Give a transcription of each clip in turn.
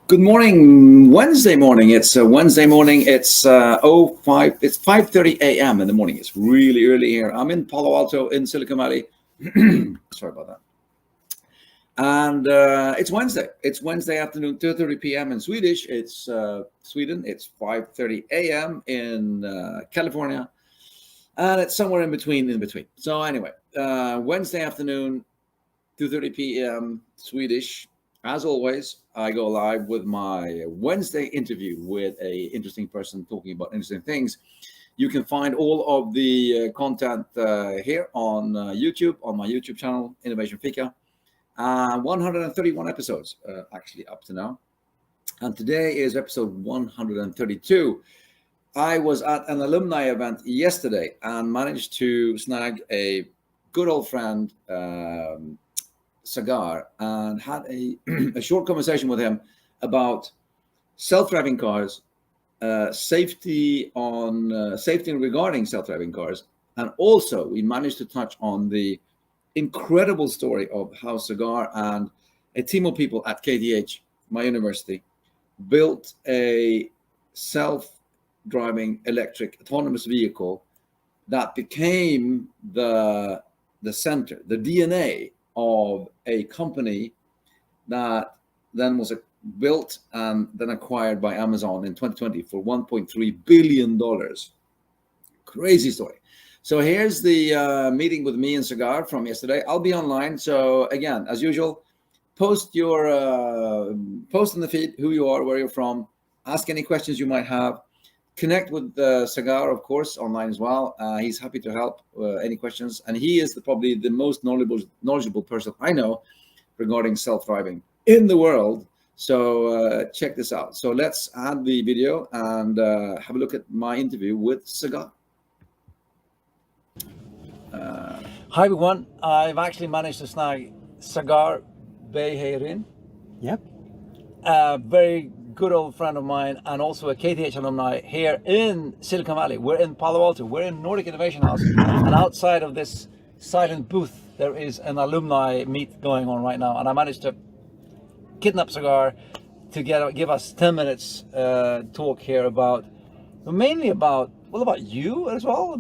Good morning, Wednesday morning. It's Wednesday morning. It's 5:30 a.m. in the morning. It's really early here. I'm in Palo Alto in Silicon Valley. Sorry about that. And it's Wednesday. It's Wednesday afternoon, 2:30 p.m. in Swedish. It's Sweden. It's 5:30 a.m. in California, and it's somewhere in between. So anyway, Wednesday afternoon, 2:30 p.m. Swedish. As always, I go live with my Wednesday interview with a interesting person talking about interesting things. You can find all of the content here on YouTube, on my YouTube channel, Innovation Fika. 131 episodes actually up to now. And today is episode 132. I was at an alumni event yesterday and managed to snag a good old friend, Sagar, and had a short conversation with him about self-driving cars, safety regarding self-driving cars, and also we managed to touch on the incredible story of how Sagar and a team of people at KTH, my university, built a self-driving electric autonomous vehicle that became the center, the DNA of a company that then was built and then acquired by Amazon in 2020 for $1.3 billion. Crazy story. So here's the meeting with me and Sagar from yesterday. I'll be online. So again, as usual, post in the feed who you are, where you're from, ask any questions you might have. Connect with Sagar, of course, online as well. He's happy to help any questions. And he is probably the most knowledgeable person I know regarding self-driving in the world. So check this out. So let's add the video and have a look at my interview with Sagar. Hi, everyone. I've actually managed to snag Sagar Behere. Yep. Very good old friend of mine and also a KTH alumni here in Silicon Valley. We're in Palo Alto. We're in Nordic Innovation House. And outside of this silent booth, there is an alumni meet going on right now. And I managed to kidnap Sagar to give us 10 minutes talk here about you as well,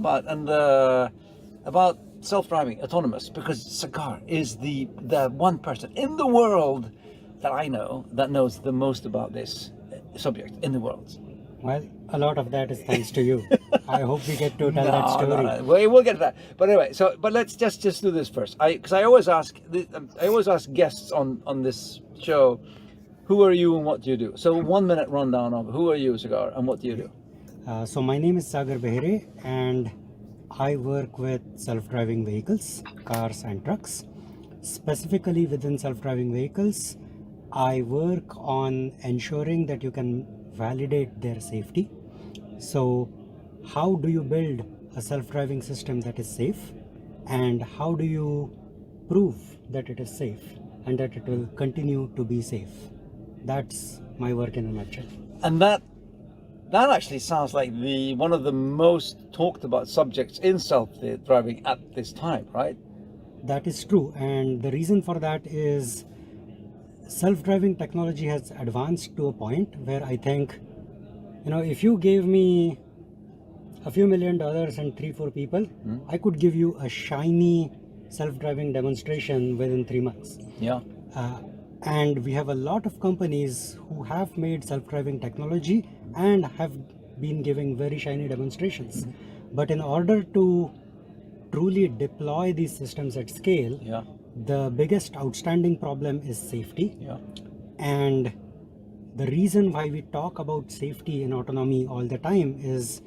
about self-driving, autonomous, because Sagar is the one person in the world that I know that knows the most about this subject in the world. Well, a lot of that is thanks to you. I hope we get to tell that story. No. We'll get to that. But anyway, but let's just do this first. Because I always ask guests on this show, who are you and what do you do? So 1 minute rundown of who are you, Sagar, and what do you do? So my name is Sagar Behere, and I work with self-driving vehicles, cars and trucks. Specifically within self-driving vehicles, I work on ensuring that you can validate their safety. So how do you build a self-driving system that is safe, and how do you prove that it is safe and that it will continue to be safe? That's my work in a nutshell. And that actually sounds like one of the most talked about subjects in self-driving at this time, right? That is true, and the reason for that is self-driving technology has advanced to a point where I think, if you gave me a few $1 million and 3-4 people, I could give you a shiny self-driving demonstration within 3 months. Yeah. And we have a lot of companies who have made self-driving technology and have been giving very shiny demonstrations. But in order to truly deploy these systems at scale, the biggest outstanding problem is safety. Yeah. And the reason why we talk about safety in autonomy all the time is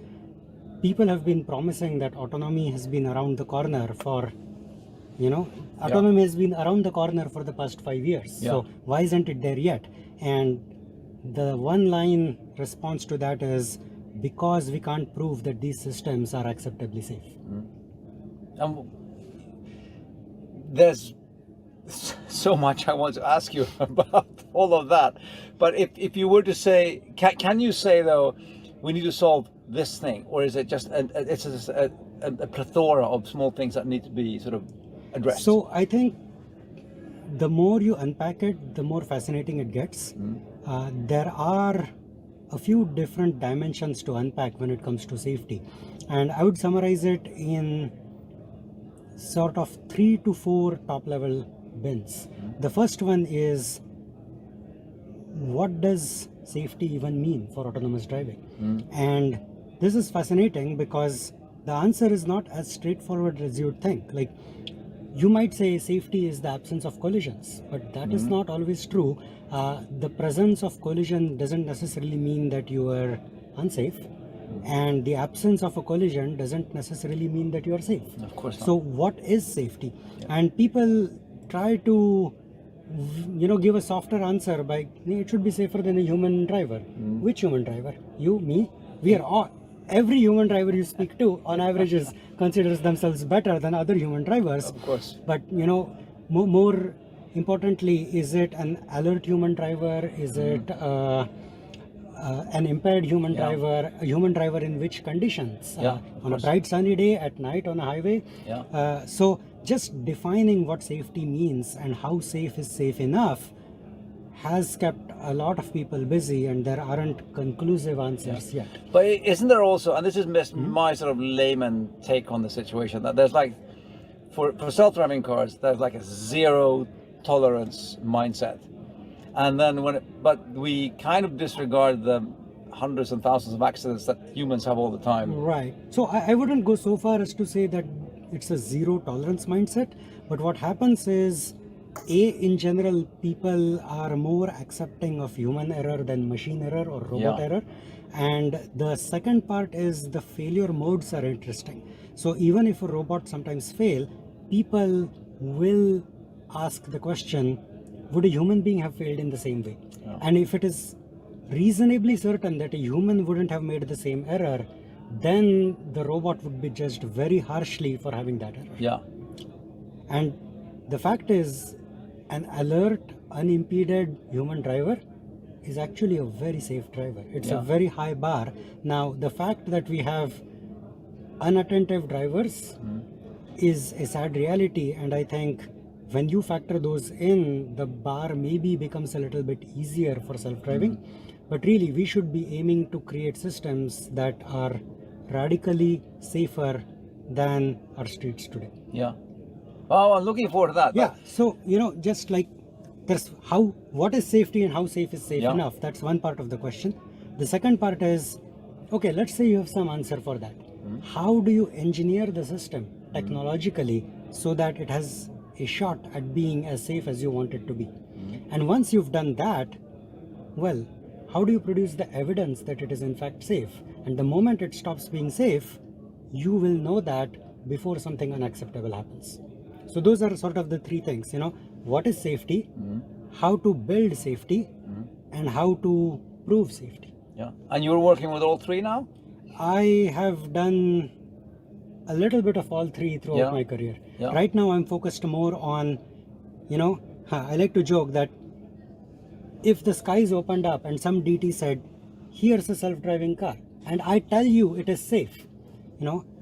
people have been promising that autonomy has been around the corner for, autonomy has been around the corner for the past 5 years. Yeah. So why isn't it there yet? And the one line response to that is because we can't prove that these systems are acceptably safe. There's so much I want to ask you about all of that, but if you were to say, can you say though, we need to solve this thing, or is it just a plethora of small things that need to be sort of addressed? So I think the more you unpack it, the more fascinating it gets. there are a few different dimensions to unpack when it comes to safety, and I would summarize it in sort of 3 to 4 top level bins. The first one is, what does safety even mean for autonomous driving? And this is fascinating because the answer is not as straightforward as you'd think. Like, you might say safety is the absence of collisions, but that is not always true. The presence of collision doesn't necessarily mean that you are unsafe, and the absence of a collision doesn't necessarily mean that you are safe. Of course not. So what is safety? And people try to give a softer answer by, it should be safer than a human driver. Which human driver? You, me? We are all, every human driver you speak to on average considers themselves better than other human drivers. Of course. But more importantly, is it an alert human driver? Is it an impaired human driver? A human driver in which conditions? On a bright sunny day, at night on a highway? So just defining what safety means and how safe is safe enough has kept a lot of people busy, and there aren't conclusive answers yet. But isn't there also, and this is my sort of layman take on the situation, that there's like, for self-driving cars, there's like a zero tolerance mindset. And then but we kind of disregard the hundreds and thousands of accidents that humans have all the time. Right. So I wouldn't go so far as to say that it's a zero tolerance mindset, but what happens is, in general, people are more accepting of human error than machine error or robot error. And the second part is, the failure modes are interesting. So even if a robot sometimes fail, people will ask the question, would a human being have failed in the same way? And if it is reasonably certain that a human wouldn't have made the same error, then the robot would be judged very harshly for having that error. And the fact is, an alert, unimpeded human driver is actually a very safe driver. It's a very high bar. Now, the fact that we have unattentive drivers is a sad reality, and I think when you factor those in, the bar maybe becomes a little bit easier for self-driving. But really, we should be aiming to create systems that are radically safer than our streets today. Oh, I'm looking forward to that. So, just like there's what is safety and how safe is safe enough? That's one part of the question. The second part is, okay, let's say you have some answer for that. How do you engineer the system technologically so that it has a shot at being as safe as you want it to be? And once you've done that, well, how do you produce the evidence that it is in fact safe? And the moment it stops being safe, you will know that before something unacceptable happens. So those are sort of the three things, what is safety, how to build safety, and how to prove safety. And you're working with all three now? I have done a little bit of all three throughout my career. Right now I'm focused more on, I like to joke that if the skies opened up and some DT said, here's a self-driving car, and I tell you it is safe,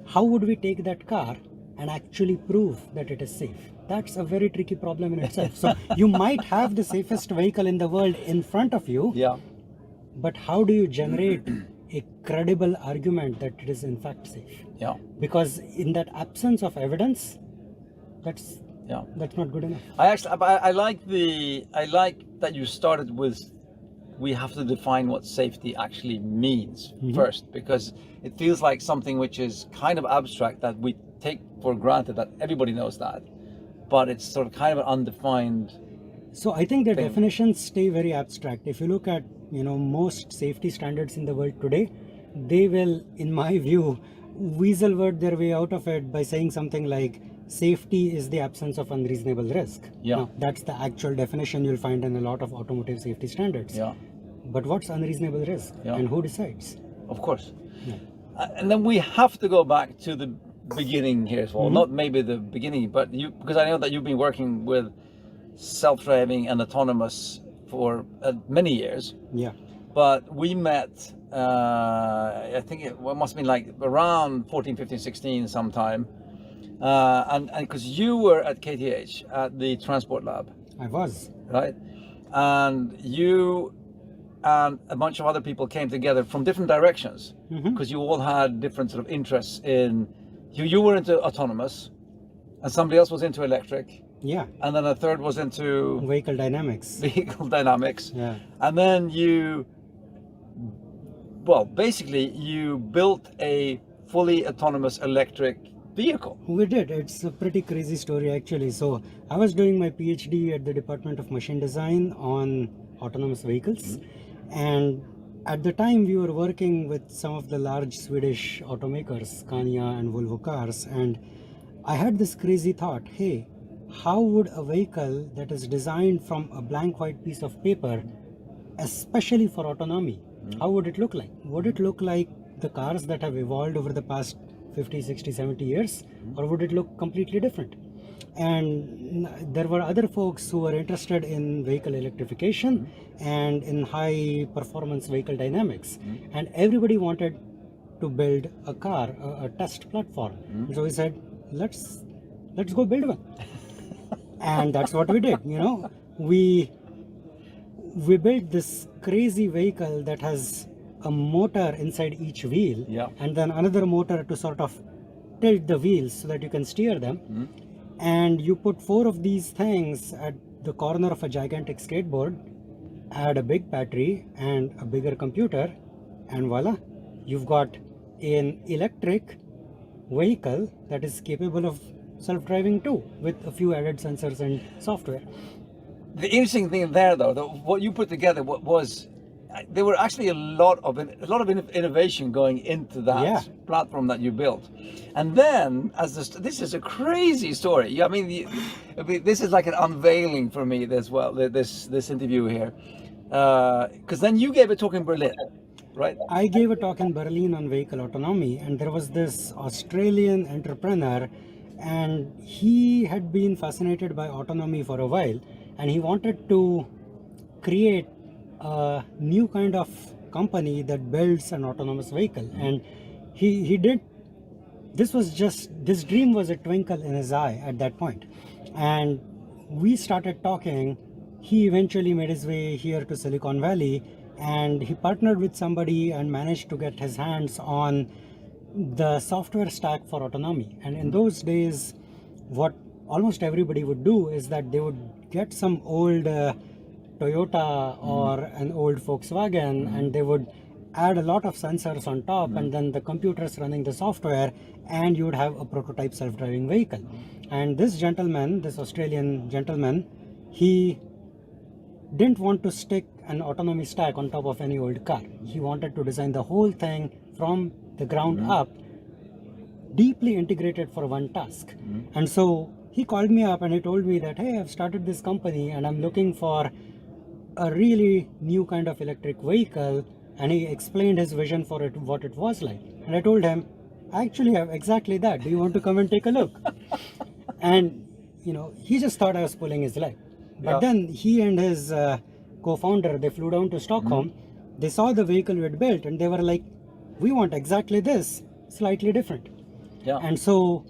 how would we take that car and actually prove that it is safe? That's a very tricky problem in itself. So you might have the safest vehicle in the world in front of you, but how do you generate a credible argument that it is in fact safe? Because in that absence of evidence, that's not good enough. I like that you started with, we have to define what safety actually means first, because it feels like something which is kind of abstract, that we take for granted that everybody knows that, but it's sort of kind of an undefined. So I think the definitions stay very abstract. If you look at most safety standards in the world today, they will, in my view, weasel word their way out of it by saying something like, safety is the absence of unreasonable risk. Now, that's the actual definition you'll find in a lot of automotive safety standards. But what's unreasonable risk, and who decides? Of course. And then we have to go back to the beginning here as well. Not maybe the beginning, but because I know that you've been working with self-driving and autonomous for many years. But we met, I think it must have been like around 14, 15, 16 sometime. And because you were at KTH at the transport lab. I was. Right? And you and a bunch of other people came together from different directions because you all had different sort of interests in. You were into autonomous, and somebody else was into electric. Yeah. And then a third was into Vehicle dynamics. Yeah. And then basically you built a fully autonomous electric vehicle. We did. It's a pretty crazy story actually. So I was doing my PhD at the Department of Machine Design on autonomous vehicles. And at the time we were working with some of the large Swedish automakers, Scania and Volvo cars. And I had this crazy thought, hey, how would a vehicle that is designed from a blank white piece of paper, especially for autonomy, how would it look like? Would it look like the cars that have evolved over the past 50, 60, 70 years, or would it look completely different? And there were other folks who were interested in vehicle electrification and in high performance vehicle dynamics. And everybody wanted to build a car, a test platform. So we said, let's go build one. And that's what we did. We built this crazy vehicle that has a motor inside each wheel, and then another motor to sort of tilt the wheels so that you can steer them. And you put 4 of these things at the corner of a gigantic skateboard, add a big battery and a bigger computer, and voila, you've got an electric vehicle that is capable of self-driving too, with a few added sensors and software. The interesting thing there, though, what you put together was there were actually a lot of innovation going into that platform that you built. And then, this is a crazy story. I mean, this is like an unveiling for me as well. This interview here, because then you gave a talk in Berlin, right? I gave a talk in Berlin on vehicle autonomy, and there was this Australian entrepreneur, and he had been fascinated by autonomy for a while, and he wanted to create a new kind of company that builds an autonomous vehicle. And he did. This dream was a twinkle in his eye at that point. And we started talking. He eventually made his way here to Silicon Valley, and he partnered with somebody and managed to get his hands on the software stack for autonomy. And in those days, what almost everybody would do is that they would get some old Toyota or an old Volkswagen, and they would add a lot of sensors on top, and then the computers running the software, and you would have a prototype self-driving vehicle. And this Australian gentleman, he didn't want to stick an autonomy stack on top of any old car. He wanted to design the whole thing from the ground up, deeply integrated for one task. And so he called me up and he told me that, hey, I've started this company and I'm looking for a really new kind of electric vehicle. And he explained his vision for it, what it was like. And I told him, I actually have exactly that. Do you want to come and take a look? And, he just thought I was pulling his leg. But then he and his co-founder, they flew down to Stockholm. They saw the vehicle we had built and they were like, we want exactly this, slightly different. And so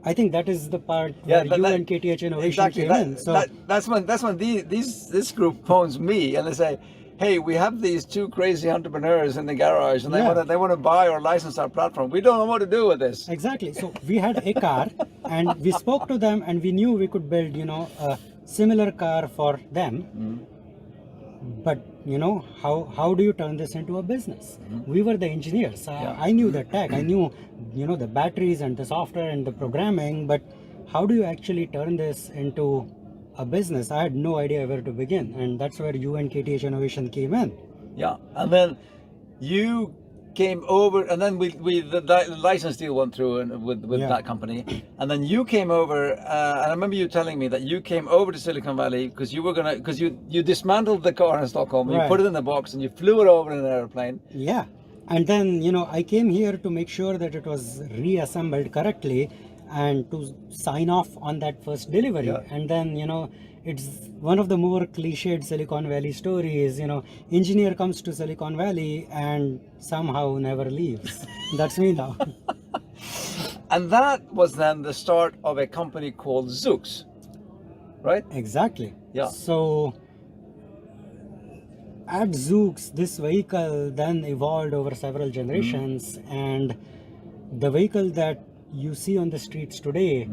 I think that is the part where you and KTH Innovation came in. So that's when this group phones me and they say, hey, we have these 2 crazy entrepreneurs in the garage and they want to buy or license our platform. We don't know what to do with this. Exactly. So we had a car and we spoke to them and we knew we could build, a similar car for them. But how do you turn this into a business? We were the engineers. I knew the tech. I knew the batteries and the software and the programming. But how do you actually turn this into a business? I had no idea where to begin, and that's where you and KTH Innovation came in. And then you came over, and then the license deal went through and with that company, and then you came over, and I remember you telling me that you came over to Silicon Valley because you dismantled the car in Stockholm, and you put it in the box, and you flew it over in an airplane. And then I came here to make sure that it was reassembled correctly and to sign off on that first delivery. And then it's one of the more cliched Silicon Valley stories. Engineer comes to Silicon Valley and somehow never leaves. That's me now. And that was then the start of a company called Zoox, right? Exactly. So at Zooks, this vehicle then evolved over several generations, and the vehicle that you see on the streets today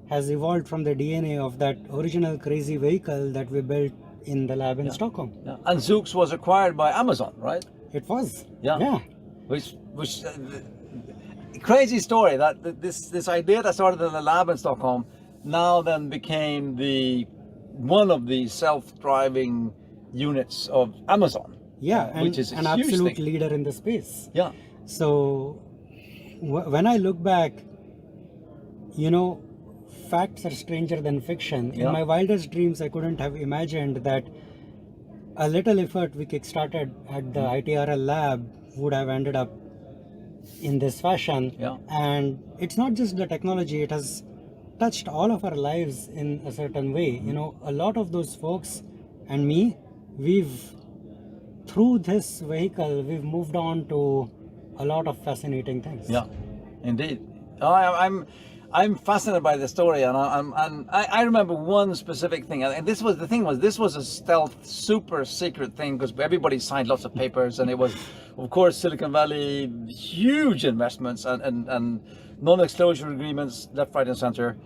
has evolved from the DNA of that original crazy vehicle that we built in the lab in Stockholm. Yeah. And Zooks was acquired by Amazon, right? It was. Yeah. Yeah. Which crazy story that this idea that started in the lab in Stockholm now then became one of the self-driving units of Amazon. Yeah, and which is a an huge absolute thing. leader in the space. Yeah. So when I look back, you know, facts are stranger than fiction. In my wildest dreams, I couldn't have imagined that a little effort we kickstarted at the ITRL lab would have ended up in this fashion. Yeah. And it's not just the technology, it has touched all of our lives in a certain way. You know, a lot of those folks and me, through this vehicle, we've moved on to a lot of fascinating things. Yeah, indeed. I'm fascinated by the story, and I remember one specific thing, and this was a stealth, super secret thing because everybody signed lots of papers, and it was, of course, Silicon Valley, huge investments and non-disclosure agreements left, right, and center.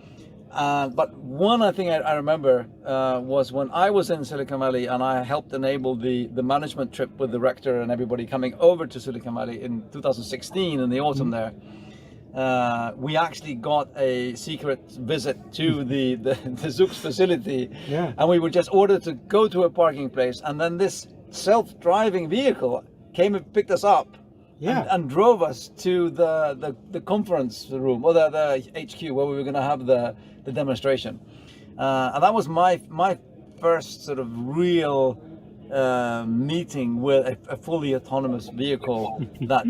But one thing I remember was when I was in Silicon Valley and I helped enable the management trip with the rector and everybody coming over to Silicon Valley in 2016 in the autumn there. We actually got a secret visit to the Zooks facility, and we were just ordered to go to a parking place, and then this self-driving vehicle came and picked us up and drove us to the conference room or the HQ where we were going to have the demonstration, and that was my first sort of real meeting with a fully autonomous vehicle that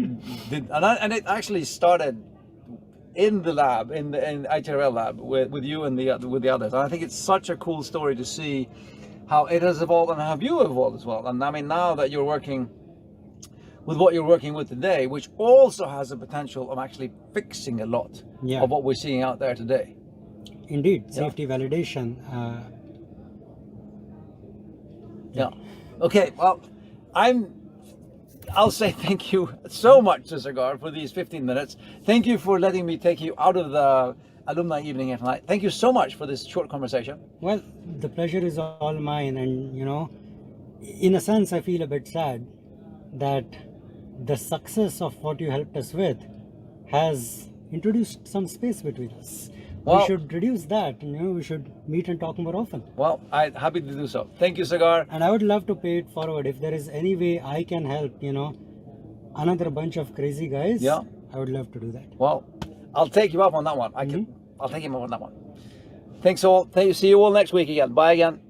did, and it actually started in the lab, in ITRL lab with you and with the others. And I think it's such a cool story to see how it has evolved and how you evolved as well. And I mean, now that you're working with what you're working with today, which also has the potential of actually fixing a lot of what we're seeing out there today. Indeed, safety validation. Okay, well, I'll say thank you so much to Sagar for these 15 minutes. Thank you for letting me take you out of the alumni evening here tonight. Thank you so much for this short conversation. Well, the pleasure is all mine, and you know, in a sense, I feel a bit sad that the success of what you helped us with has introduced some space between us. Well, we should reduce that, you know, we should meet and talk more often. Well, I'm happy to do so. Thank you, Sagar. And I would love to pay it forward. If there is any way I can help, you know, another bunch of crazy guys, I would love to do that. Well, I'll take you up on that one. I'll take you up on that one. Thanks all. See you all next week again. Bye again.